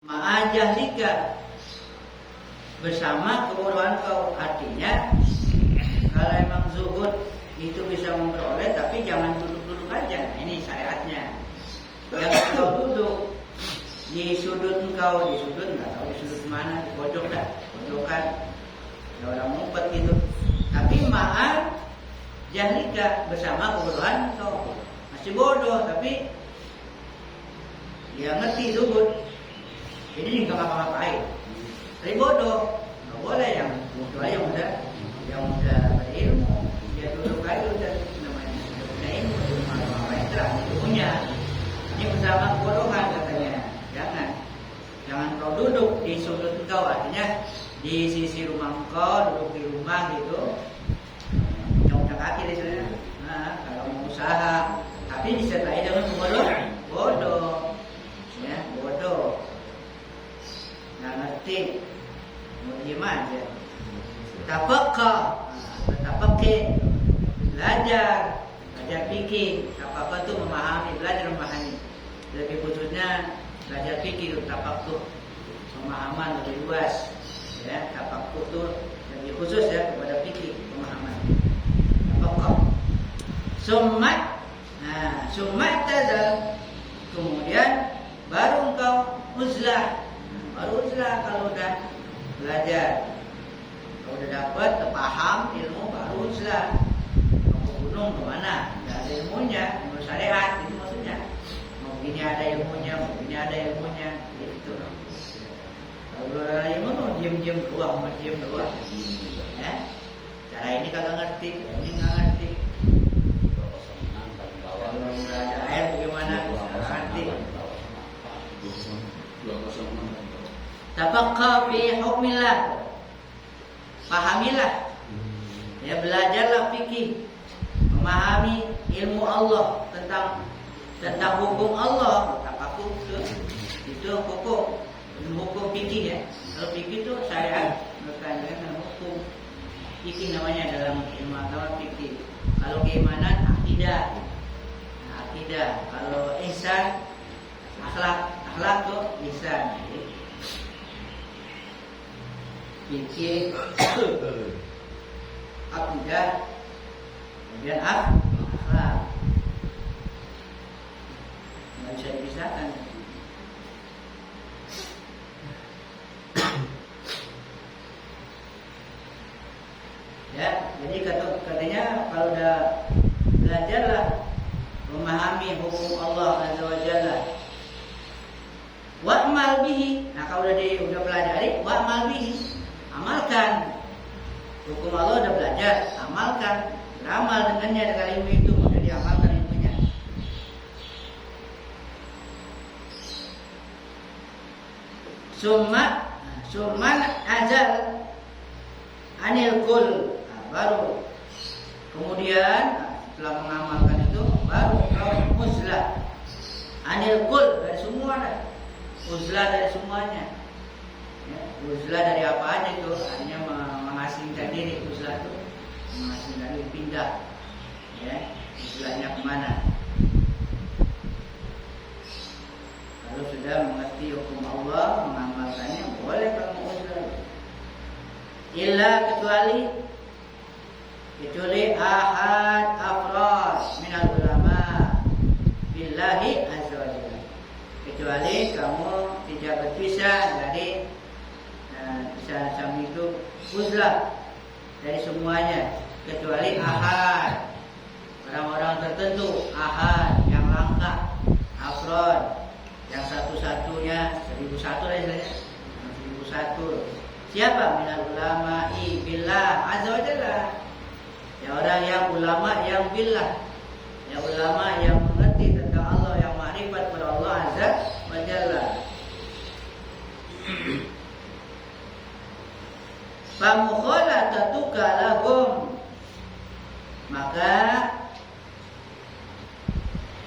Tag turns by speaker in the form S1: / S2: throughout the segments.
S1: Ma'ajahlika, bersama kebodohan kau. Artinya kalau emang zuhud itu bisa memperoleh, tapi jangan duduk-duduk aja. Ini syariatnya. Yang kau duduk di sudut engkau, di sudut nggak tahu di sudut mana, di pojok dah, pojokan. Ya orang ngumpet gitu. Tapi ma'ajahlika, bersama kebodohan kau. Masih bodoh tapi dia ngerti zuhud. Jadi nggak ngapa-ngapain. Tapi bodoh, nggak boleh. Yang bodoh aja yang udah berilmu, dia duduk aja udah namanya punya ilmu, cuma ngapain terang ilmunya. Ini bersama kebodohan katanya. Jangan kau duduk di sudut kau, artinya di sisi rumah kau, duduk di rumah gitu. Punya kaki di sana. Nah, kalau mau usaha, tapi disertai dengan bodoh, ya bodoh. Nggak ngerti, mau diem aja. Tapake, belajar fikih. Tapaka itu memahami, belajar memahami. Lebih khususnya belajar fikih, tapakuh, pemahaman lebih luas. Ya, tapakuh itu lebih khusus ya kepada fikih, pemahaman. Tapaka. Summa tazal. Kemudian baru engkau uzlah. Baru uzlah kalau udah belajar, kalau udah dapat, paham ilmu, baru uzlah. Mau ke gunung kemana? Nggak ada ilmunya, ilmu syariat itu maksudnya. Mau gini ada ilmunya, mau gini ada ilmunya, gitu. Kalau belum ada ilmu, mau diem doang. Ya, cara ini kagak ngerti, ini nggak ngerti. Kalau nggak ada air bagaimana? Nggak ngerti. Tafaqqa fi hukmillah, pahamilah, ya belajarlah fikih, memahami ilmu Allah tentang hukum Allah. Tafaqquh itu hukum fikih ya. Kalau fikih itu syariat berkaitan dengan hukum. Fikih namanya dalam ilmu agama fikih. Kalau keimanan akidah. Kalau ihsan akhlak tuh ihsan. Fikih, akidah, kemudian akhlak. Nggak bisa dipisahkan. Ya, jadi katanya kalau udah belajarlah memahami hukum Allah Azza wa Jalla. Wa'mal bihi. Nah, kalau udah pelajari, wa'mal bihi. Amalkan. Hukum Allah udah belajar, amalkan. Beramal dengannya, dengan ilmu itu, maka diamalkan ilmunya. Summan azal anil kul. Nah, baru kemudian setelah mengamalkan itu, baru kau uzlah anil kul, dari semua dah. Uzlah dari semuanya. Ya, uzlah dari apa aja itu, hanya mengasingkan diri. Uzlah itu mengasingkan diri, pindah. Ya, uzlahnya kemana? Kalau sudah mengerti hukum Allah, mengamalkannya, boleh kamu uzlah. Illa kecuali ahad afrad minal ulama billahi azza wa jalla. Kecuali kamu tidak berpisah dari itu uzlah dari semuanya, kecuali ahad, orang-orang tertentu, ahad yang langka, afrod yang satu-satunya, 1001 lah istilahnya, 1001. Siapa? Minal ulama billah azza wa jalla. Ya orang yang ulama yang billah, ya ulama yang mengerti tentang Allah, yang ma'rifat kepada Allah azza wa jalla. Famukhalatatuka lahum, maka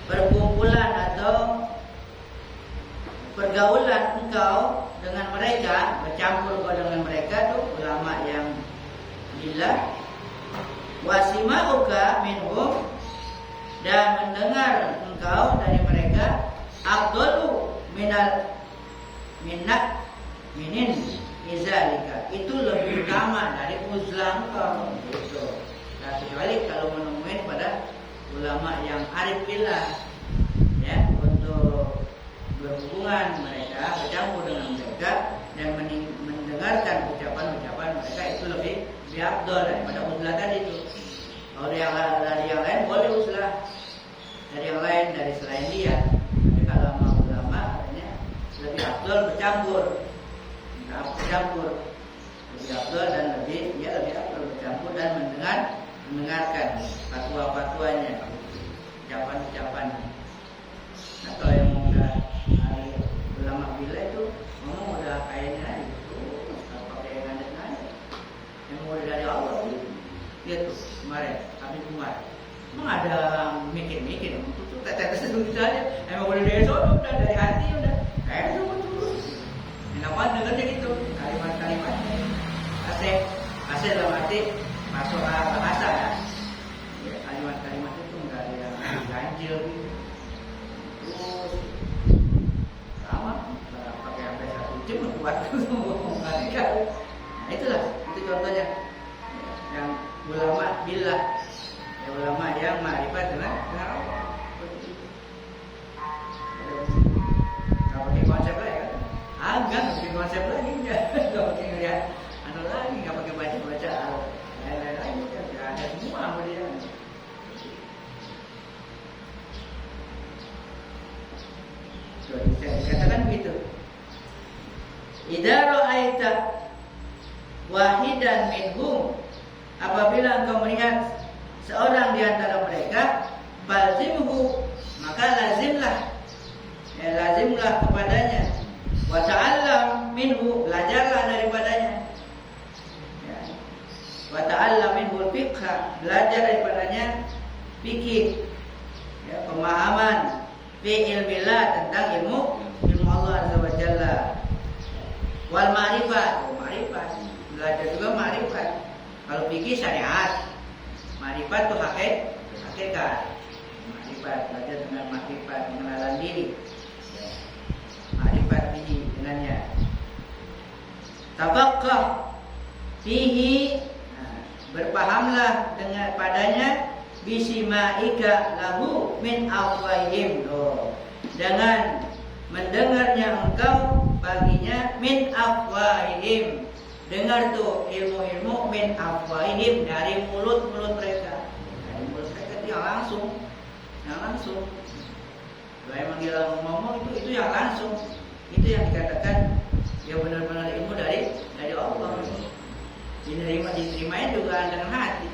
S1: perkumpulan atau pergaulan engkau dengan mereka, bercampur kau dengan mereka tuh ulama yang billah, wasima'uka minhum, dan mendengar engkau dari mereka, afdalu minal minin izalika, itu lebih utama dari uzlah engkau gitu. Nah, kecuali kalau menemukan pada ulama yang arif billah ya, untuk berhubungan mereka, bercampur dengan mereka dan mendengarkan ucapan-ucapan mereka, itu lebih afdal daripada uzlah tadi itu. Kalau dari yang lain boleh uzlah, dari yang lain, dari selain dia. Tapi kalau sama ulama artinya lebih afdal bercampur, lebih afdal dan lebih afdal bercampur dan mendengarkan fatwa-fatwanya, ucapan-ucapannya. Nah, kalau yang udah ulama bila itu ngomong udah kayaknya itu pakai ngadet-ngadet, yang mulai dari Allah gitu. Kemarin kami Umar emang ada mikir-mikir itu tetes dulu saja, emang udah dari sono, udah dari hati, udah kayak betul. Kenapa dengarnya gitu kalimat-kalimatnya asik dalam arti masuk bahasa ya, kalimat-kalimat itu nggak ada yang ganjil gitu. Terus sama pakai sampai 1 jam buat ngomong mereka. Nah, itu contohnya yang ulama billah, ya, ulama yang ma'rifat dengan Allah. Nggak pakai konsep lagi kan? Nggak pakai konsep lagi, nggak pakai ngeliat lagi, nggak pakai baca lain-lain lagi, nggak ada semua sama dia. Dikatakan begitu. Idza ra'aita wahidan minhum, apabila engkau melihat seorang di antara mereka, falzimhu, maka lazimlah kepadanya, wa ta'allam minhu, belajarlah daripadanya, ya. Wa ta'allam minhu al-fiqha, belajar daripadanya fikih, ya, pemahaman fi ilmillah, tentang ilmu Allah Azza wa Jalla. Wal ma'rifat, belajar juga ma'rifat. Kalau fikih syariat, ma'rifat itu hakikat. Ma'rifat, belajar dengan ma'rifat, pengenalan diri. Ma'rifat bihi, dengannya. Tafaqqah fihi, berpahamlah dengan padanya, bisima'ika lahu min afwahim, dengan mendengarnya engkau baginya min afwahim. Dengar tuh ilmu-ilmu min afwahim, dari mulut-mulut mereka. Dari mulut mereka itu yang langsung. Kalau emang dia ngomong itu yang langsung. Itu yang dikatakan dia benar-benar ilmu dari Allah. Diterimanya juga dengan hati.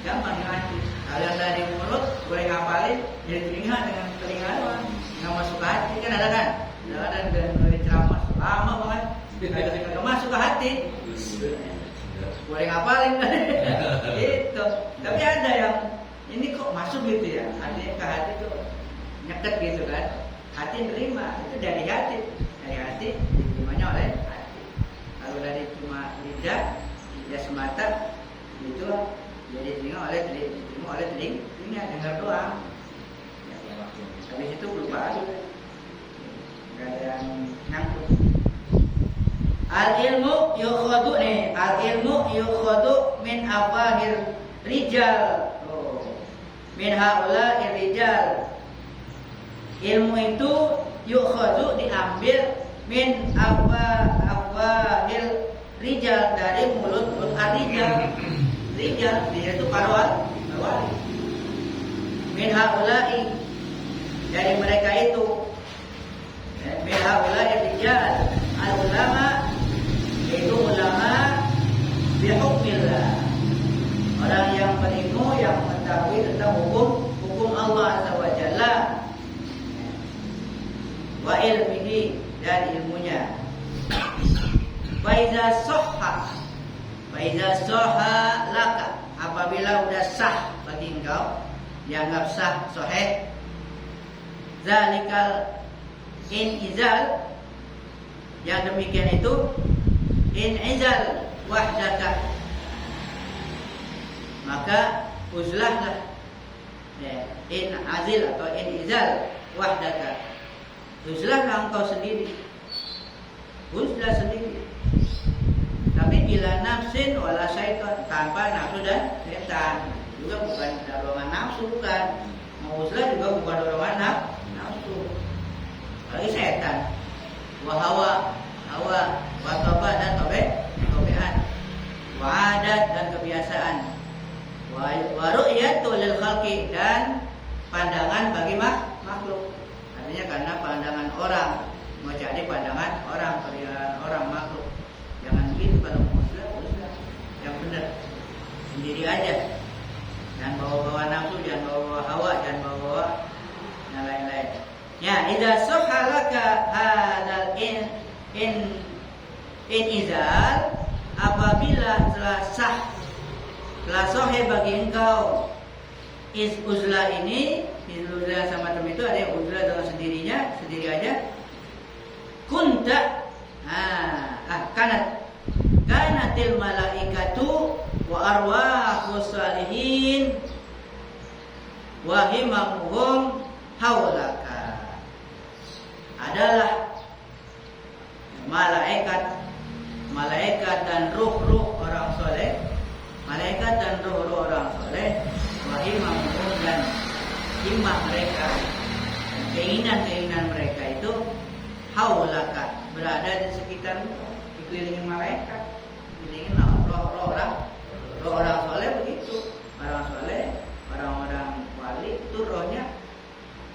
S1: Gampang dengan hati. Kalau yang dari mulut boleh ngapalin, jadi telinga dengan telinga doang, nggak masuk ke hati. Kan ada kan? Ada dari ceramah lama banget. Nggak masuk ke hati, boleh ngapalin kan? Gitu. Tapi ada yang ini kok masuk gitu ya, artinya ke hati tuh nyeket gitu kan? Hati nerima, itu dari hati diterimanya oleh hati. Kalau dari cuma lidah semata itu jadi diterima oleh telinga, dengar doang. Habis itu lupa aja, nggak ada yang nyangkut. Al-ilmu yukhadu min afahir rijal, min haula rijal. Ilmu itu yukhadu, diambil, min afahir rijal, dari mulut rijal. Rijal itu para wali. Min haula'i, dari mereka itu. Min haula'i rijal al-ulama, yaitu ulama bihukmillah, orang yang berilmu, yang mengetahui tentang hukum Allah Azza wa Jalla, wa ilmihi, dan ilmunya. Fa iza sahha laka, apabila udah sah bagi engkau, dianggap sah, sahih, zalikal inizal, yang demikian itu inizal wahdaka, maka uzlahlah, ya, inazil atau inizal wahdaka, uzlahlah engkau sendiri, uzlah sendiri. Tapi bila nafsin wala syaitan, tanpa nafsu dan setan, juga bukan dorongan nafsu, bukan. Mau uzlah juga bukan dorongan nafsu. Apalagi setan. Wa hawa, wa toba dan tobean. Wa adat dan kebiasaan. Wa ru'yatu lil khalqi dan pandangan bagi makhluk. Artinya karena pandangan orang mau jadi pandangan orang, orang makhluk. Jangan gitu kalau mau uzlah yang benar. Sendiri aja. Jangan bawa-bawa nafsu, jangan bawa hawa, jangan bawa yang lain-lain. Ya, idza sahhalaka hadzal izal, apabila telah sahih bagi engkau uzlah ini, uzlah sama teman itu ada yang uzlah dengan sendirinya, sendiri aja. Kunta kanatil malaikatu wa arwahus salihin wa himamuhum haulaka. Adalah malaikat dan ruh-ruh orang soleh, malaikat dan ruh-ruh orang soleh, wa himamuhum dan himmah mereka, keinginan-keinginan mereka itu haulaka, berada di sekitar, dikelilingi malaikat, dikelilingi roh orang soleh begitu. Orang soleh, orang-orang wali itu rohnya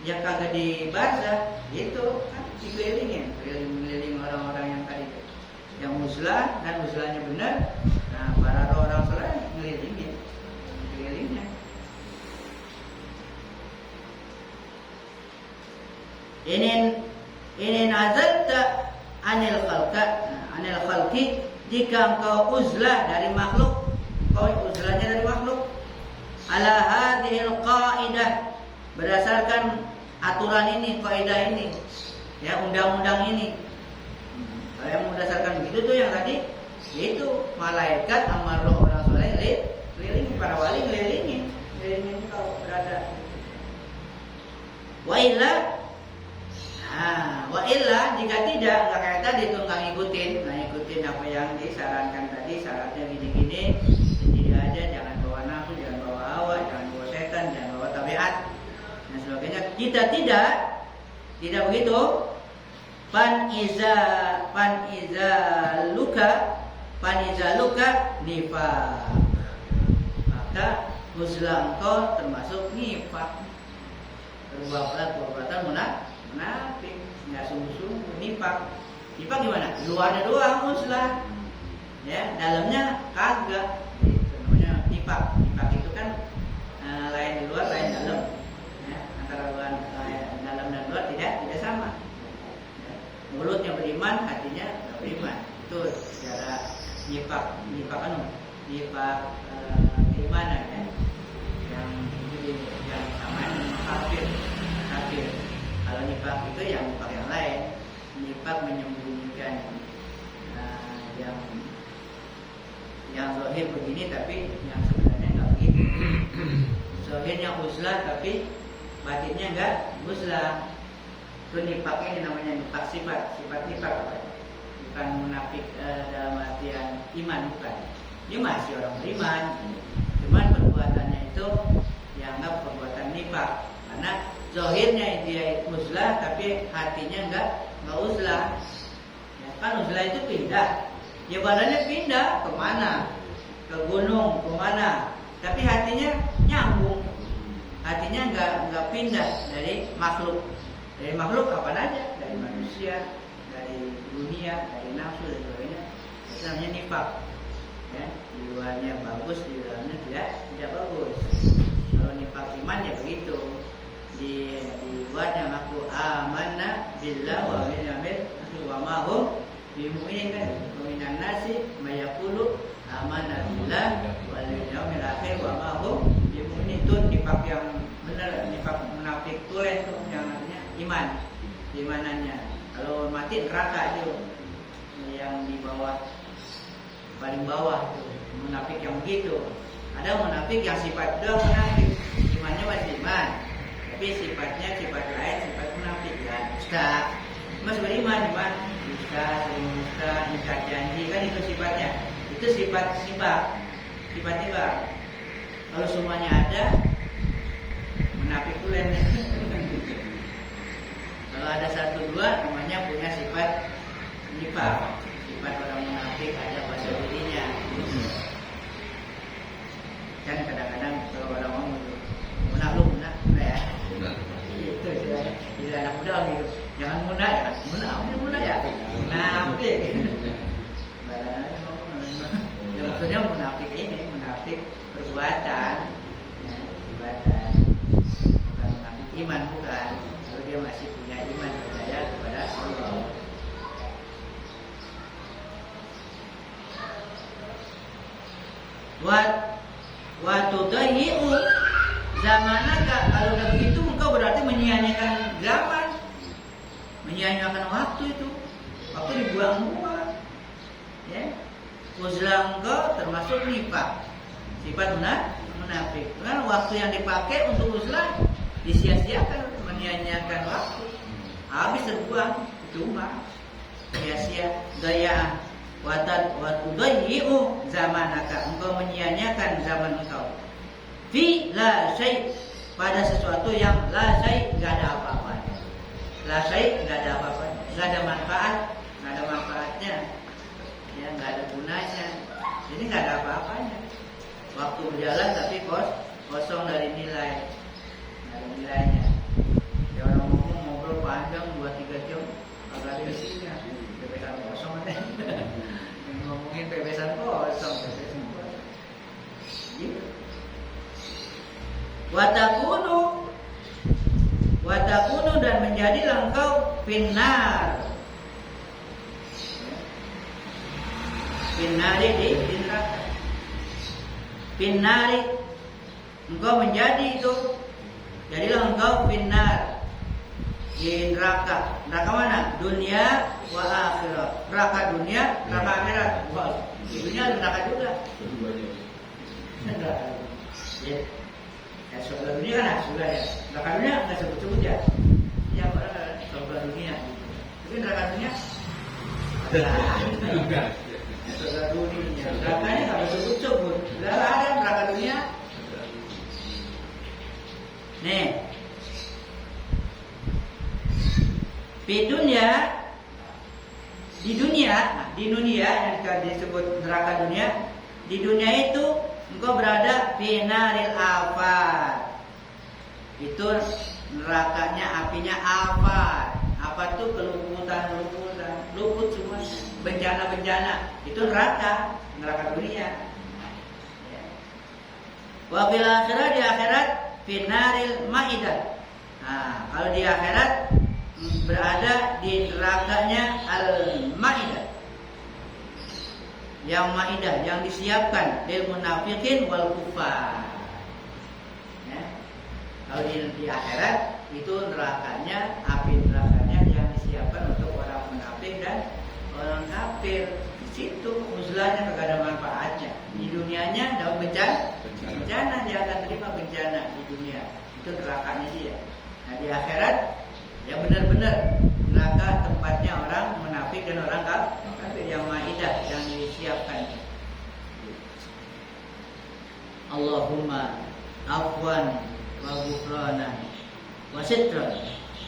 S1: ya kagak di barzah gitu kan, dikelilingi orang-orang yang tadi yang uzlah dan uzlahnya benar. Nah, para roh orang soleh ngelilingnya. Ini nazalta anil khalqi, jika engkau uzlah dari makhluk, kau uzlahnya dari makhluk, ala hadhil qaidah, berdasarkan aturan ini, kaidah ini, ya, undang-undang ini. Kalau yang berdasarkan begitu tuh yang tadi, itu malaikat sama roh orang soleh kelilingi, para wali kelilingi kau berada. Wa illa jika tidak, nggak kayak tadi tuh, nggak ngikutin apa yang disarankan tadi, syaratnya gini-gini, sendiri aja, jangan bawa nafsu, jangan bawa hawa, jangan bawa setan, jangan bawa tabiat dan sebagainya. Kita tidak begitu. Pan iza luka nifaq, maka uzlah engkau termasuk nifaq, perbuatan munafik, nggak sungguh-sungguh. Nifaq gimana? Luarnya doang uzlah, ya, dalamnya kagak. Itu namanya nifaq. Nifaq itu kan lain di luar, lain dalam, ya, antara dalam dan luar tidak sama. Ya. Mulutnya beriman, hatinya tidak beriman. Itu secara nifaq keimanan, ya. Yang sama dengan kafir. Kalau nifaq itu yang nifaq yang lain. Nifaq menyembunyikan yang zahir begini, tapi yang sebenarnya nggak begitu. Zahirnya uzlah, tapi batinnya nggak uzlah. Itu nifaqnya namanya nifaq sifat nifaq, bukan munafik dalam artian iman, bukan. Dia masih orang beriman, cuman perbuatannya itu dianggap perbuatan nifaq, karena zahirnya dia uzlah, tapi hatinya nggak uzlah. Ya, kan uzlah itu pindah, ya badannya pindah kemana, ke gunung kemana, tapi hatinya nyambung. Hatinya nggak pindah dari makhluk. Dari makhluk kapan aja, dari manusia, dari dunia, dari nafsu dan sebagainya. Itu namanya nifaq. Ya, di luarnya bagus, di dalamnya tidak bagus. Kalau nifaq iman ya begitu. Di luarnya ngaku amanna billah wa bil yaumil akhir wa ma hum bimu'minin, kan. Minan nasi mayaqulu amanna billah wal yaumil akhir wa ma hum bimu'minin. Itu nifaq yang benar, nifaq munafik tulen tuh, yang artinya iman, imanannya. Kalau mati neraka itu yang di bawah, paling bawah tuh munafik yang begitu. Ada munafik yang sifat doang munafik, imannya masih iman, tapi sifatnya sifat lain, sifat munafik. Ya, ustaz, mas beriman, dusta, dusta, ingkar janji, kan itu sifatnya. Itu sifat nifak. Kalau semuanya ada, munafik itu lain. Kalau ada satu dua, namanya punya sifat nifak. Sifat orang munafik ada pada dirinya. Kan kadang-kadang kalau orang ngomong munak ya. Itu tidak anak muda gitu. Jangan muda ya, muda ya. Munafik. Ya, maksudnya munafik ini munafik perbuatan, ya, perbuatan. Bukan munafik iman bukan. Kalau dia masih punya iman percaya kepada Allah. Waktu dayi'u zamanaka, kalau udah begitu engkau berarti menyia-nyiakan zaman, menyia-nyiakan waktu itu, waktu dibuang-buang, ya. Uzlah engkau termasuk nifak, sifat munafik. Karena waktu yang dipakai untuk uzlah disia-siakan, menyia-nyiakan waktu, habis terbuang, cuma sia-sia, dayaan. Waktu dayi'u zamanaka, engkau menyia-nyiakan zaman engkau. Fi la syai', pada sesuatu yang la syai', enggak ada apa-apanya. La syai', enggak ada apa-apanya, enggak ada manfaat, enggak ada manfaatnya. Ya, enggak ada gunanya. Jadi enggak ada apa-apanya. Waktu berjalan tapi kosong dari nilai. Enggak ada nilainya. Ya orang ngobrol panjang 2-3 jam, agak ada isinya. Bebesan kosong deh. Ngomongin bebesan kosong. Gitu. Watakunu dan menjadilah engkau finnar. Finnari di neraka. Finnari, engkau menjadi itu. Jadilah engkau finnar di neraka. Neraka mana? Dunia wa akhirat. Neraka dunia, neraka akhirat. Di dunia neraka juga. Ya. Ya, surga dunia kan surga ya. Neraka dunia nggak sebut-sebut ya. Ya, surga dunia. Tapi neraka dunia ada. Surga dunia. Nerakanya nggak sebut-sebut. Nggak ada neraka dunia. Nih. Di dunia yang disebut neraka dunia, di dunia itu engkau berada finaril afat. Itu nerakanya, apinya afat. Apa tuh keluputan, luput semua, bencana. Itu neraka dunia. Wa fil akhirah, di akhirat finaril maidah. Nah, kalau di akhirat berada di nerakanya al-maidah. Yang maidah, yang disiapkan lil munafiqin wal kufar. Ya. Kalau di akhirat itu nerakanya, api nerakanya yang disiapkan untuk orang munafik dan orang kafir. Di situ uzlahnya kagak ada manfaatnya. Di dunianya ada bencana, dia akan terima bencana di dunia. Itu nerakanya dia. Nah, di akhirat ya benar-benar neraka tempatnya orang munafik dan orang kafir, yang maidah, yang disiapkan. Allahumma afwan wa ghufranan wa sitran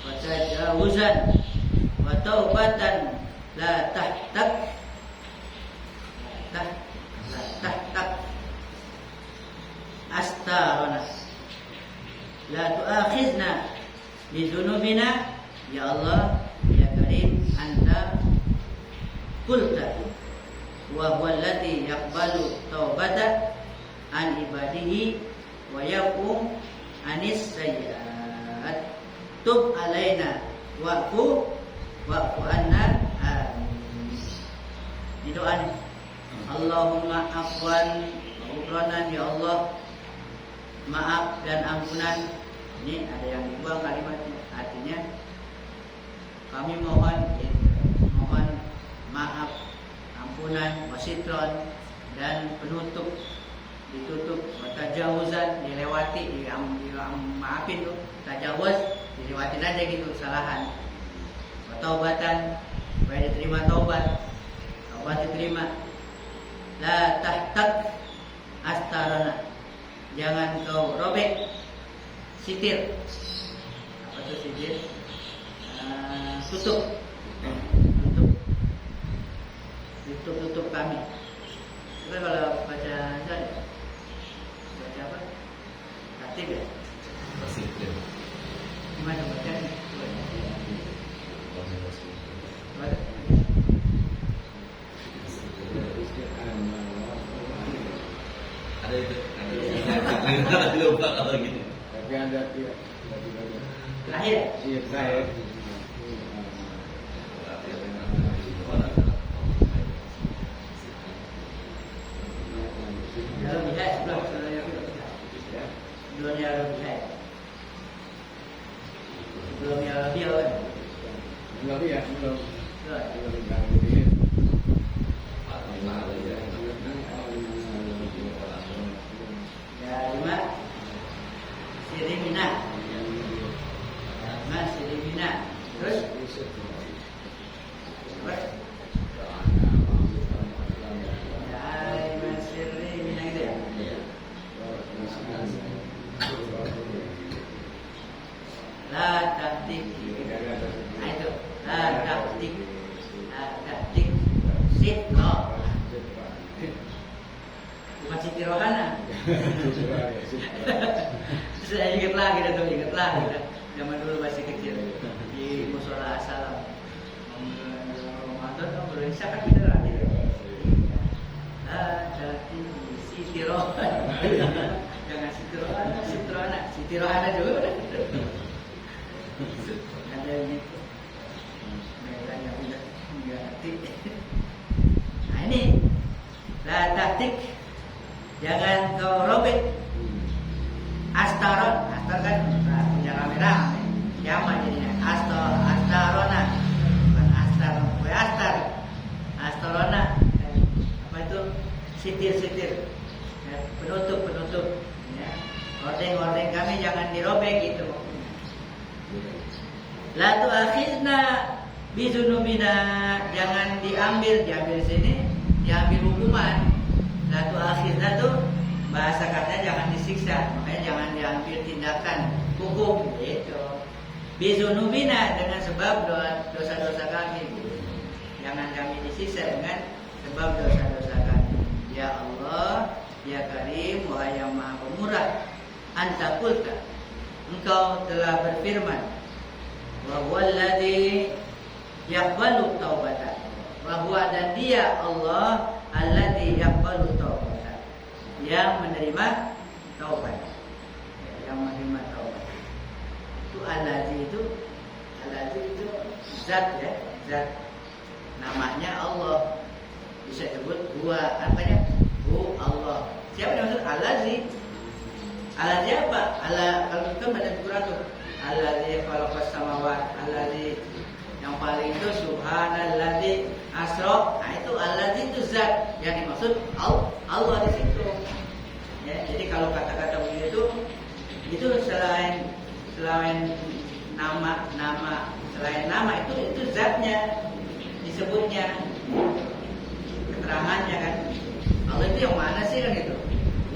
S1: wa tajawuzan wa taubatan la tahtak astarana la tu'akhidna bi dzunubina. Ya Allah, ya Karim, Anta qulta wa huwa alladhi yaqbalu taubata an ibadihi wa yaqum anis sayyi'at. Tub alaina wa'fu anna. Ini doa nih. Allahumma afwan wa ghufranan, ya Allah, maaf dan ampunan. Ini ada yang dibuang kalimatnya. Artinya kami mohon maaf, ampunan, wasitron, dan penutup, ditutup, tajawuzan, dilewati, maafin tuh, tajawuz, dilewatin aja gitu kesalahan. Taubatan, supaya diterima taubat. kelima, la tahtak astarana, jangan kau robek sitir. Apa itu sitir? Tutup kami. Kita kalau baca apa? Tatib ya? Gimana bacanya?
S2: Ada itu, lupa kalau gitu.
S3: Tapi ada dia.
S1: Terakhir.
S3: Iya, terakhir.
S1: Saya ingat lagi zaman dulu masih kecil di musola asal Ramadan berisya kan kita terakhir ada sitirohan jangan sitirohan juga udah ada yang itu mereka yang udah ganti. Nah ini la tahtik, jangan kau robek astar kan punya rame-rame kiamat jadinya astarona bukan astarona apa itu sitir ya, penutup ya. Ordeng kami jangan dirobek gitu. La tu'akhidna bizunubina, jangan diambil sini diambil hukuman. La tu'akhidna tuh bahasa katanya jangan disiksa, makanya jangan diambil tindakan hukum gitu. Bizunubina, dengan sebab dosa-dosa kami, jangan kami disiksa dengan sebab dosa-dosa kami. Ya Allah, ya Karim, wahai yang Maha Pemurah, anta qulta, engkau telah berfirman, wa huwallazi yaqbalu taubata, bahwa dan dia Allah alladzi yaqbalu taubata, yang menerima taubat, itu alladzi itu zat ya, zat, namanya Allah, bisa disebut huwa, apanya hu Allah. Siapa yang maksud alladzi apa? Kalau kita baca Quran tuh alladzi khalaqas samawati, alladzi yang paling itu subhanalladzi asra. Nah itu alladzi itu zat yang dimaksud Allah di situ. Ya, jadi kalau kata-kata begitu itu selain nama selain nama itu zatnya disebutnya, keterangannya kan. Allah itu yang mana sih kan itu?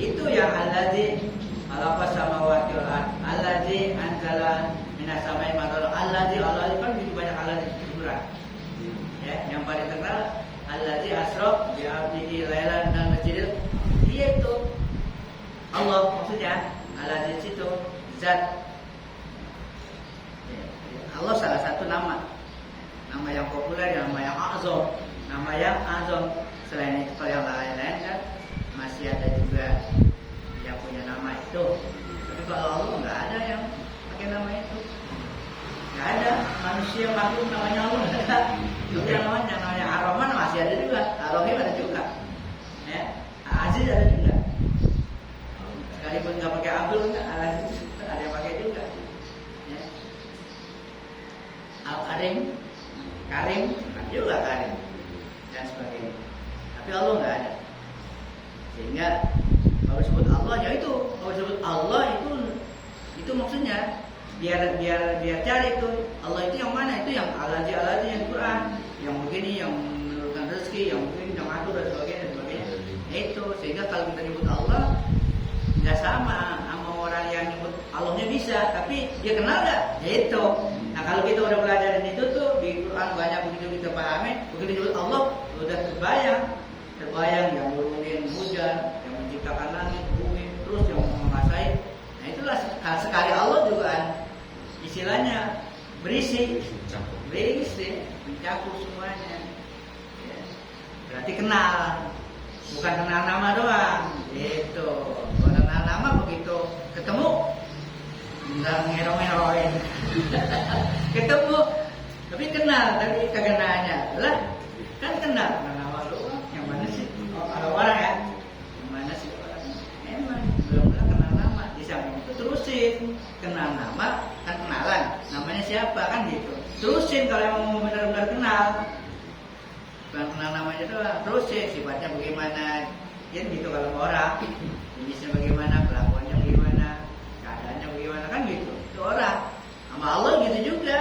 S1: Itu yang alladzi khalaqas samawati wal ardh, alladzi anzala minas samai ma'an, alladzi, Allah kan begitu banyak alladzi di Quran. Ya, yang paling terkenal alladzi asra bi 'abdihi lailan minal masjidil, dia itu Allah maksudnya. Alladzi itu zat. Allah salah satu nama yang populer, nama yang azam. Selain itu kalau yang lain-lain kan masih ada juga yang punya nama itu. Tapi kalau Allah nggak ada yang pakai nama itu, nggak ada. Manusia makhluk namanya Allah nggak ada. Itu yang namanya Ar-Rahman masih ada juga, Ar-Rahim ada juga, ya, Aziz ada juga. Sekalipun nggak pakai Abdul, Al-Aziz ada yang pakai juga. Ya. Al-Karim, Karim juga Karim dan sebagainya. Tapi Allah nggak ada. Sehingga kalau disebut Allah ya itu, kalau disebut Allah itu maksudnya biar cari itu Allah itu yang mana, itu yang Al-Aziz yang Quran, yang begini, yang menurunkan rezeki, yang begini, yang mengatur dan sebagainya dan sebagainya. Itu sehingga kalau kita nyebut Allah nggak sama orang yang nyebut Allahnya bisa, tapi dia kenal nggak? Ya itu. Nah kalau kita udah belajar itu tuh di Quran banyak begitu kita pahami, begitu disebut Allah udah terbayang yang nurunin hujan, yang menciptakan langit, bumi, terus yang menguasai. Nah itulah sekali Allah juga istilahnya berisi, mencakup semuanya. Ya. Berarti kenal, bukan kenal nama doang. Itu. Kalau kenal nama begitu ketemu, nggak ngero-ngeroin. Ketemu, tapi kenal, tapi kagak nanya. Lah, kan kenal nama doang. Yang mana sih? Oh, ada orang ya. Yang mana sih orang? Emang belum kenal nama. Di samping itu terusin kenal nama, kan kenalan. Namanya siapa kan gitu. Terusin kalau emang mau benar-benar kenal. Bukan kenal namanya doang. Terusin sifatnya bagaimana. Ya gitu kalau orang. Jenisnya bagaimana, kelakuannya bagaimana, keadaannya bagaimana kan gitu. Itu orang. Sama Allah gitu juga.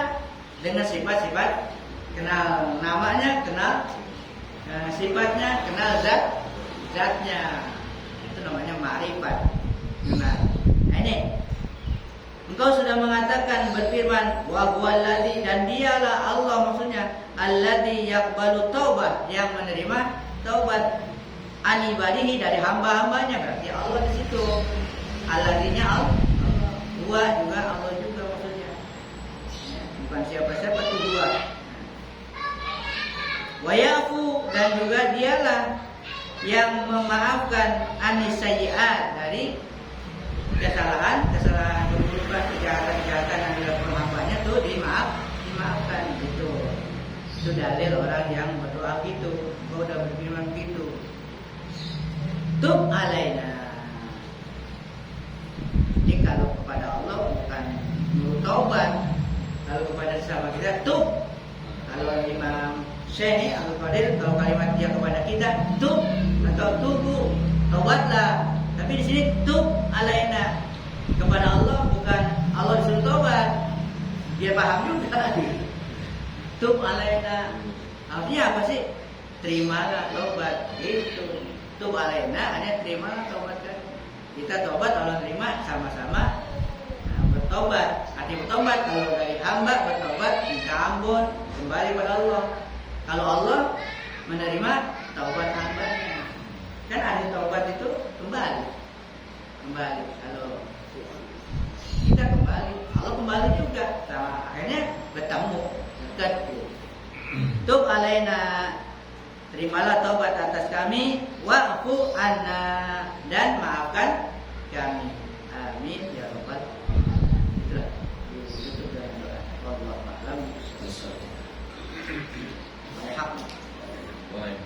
S1: Dengan sifat-sifat, kenal namanya, kenal sifatnya, kenal zatnya. Itu namanya ma'rifat. Nah ini engkau sudah mengatakan berfirman wa huwallazi, dan dialah Allah maksudnya alladzi yaqbalu taubah, yang menerima taubat an ibadihi, dari hamba-hambanya. Berarti Allah di situ. Alladzinya Allah. Huwa juga Allah juga maksudnya. Ya, bukan siapa-siapa itu dua. Wa yafu, dan juga dialah yang memaafkan anisayyi'at, dari kesalahan berubah, kejahatan yang dilakukan hambanya tuh dimaafkan gitu. Itu dalil orang yang berdoa gitu. Kau udah berfirman gitu. Tub alaina. Jadi kalau kepada Allah bukan nurut taubat, kalau kepada sesama kita tub. Kalau Imam Syekh Al-Qadir, kalau kalimat dia kepada kita tub atau tubu, taubatlah. Tapi di sini tub alaina, kepada Allah, bukan Allah disuruh taubat. Dia paham juga. Tub alaina artinya apa sih? Terimalah taubat gitu. Tub alaina hanya terimalah taubat kan. Kita taubat, Allah terima, sama-sama bertobat. Arti bertobat kalau dari hamba bertobat, minta ampun, kembali pada Allah. Kalau Allah menerima taubat hambanya, kan ada taubat itu kembali. Kalau kita kembali, Allah kembali juga. Nah, akhirnya bertemu dekat. Tub alaina, terimalah taubat atas kami, wa'fu anna, dan maafkan kami. Amin ya rabbal alamin. Itulah itu dengan doa. Wallahu a'lam.
S2: Baik.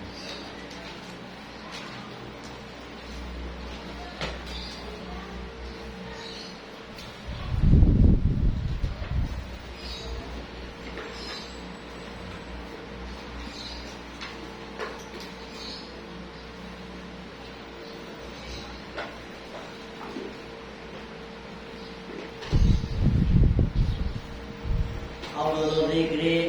S1: Afdhalul dzikri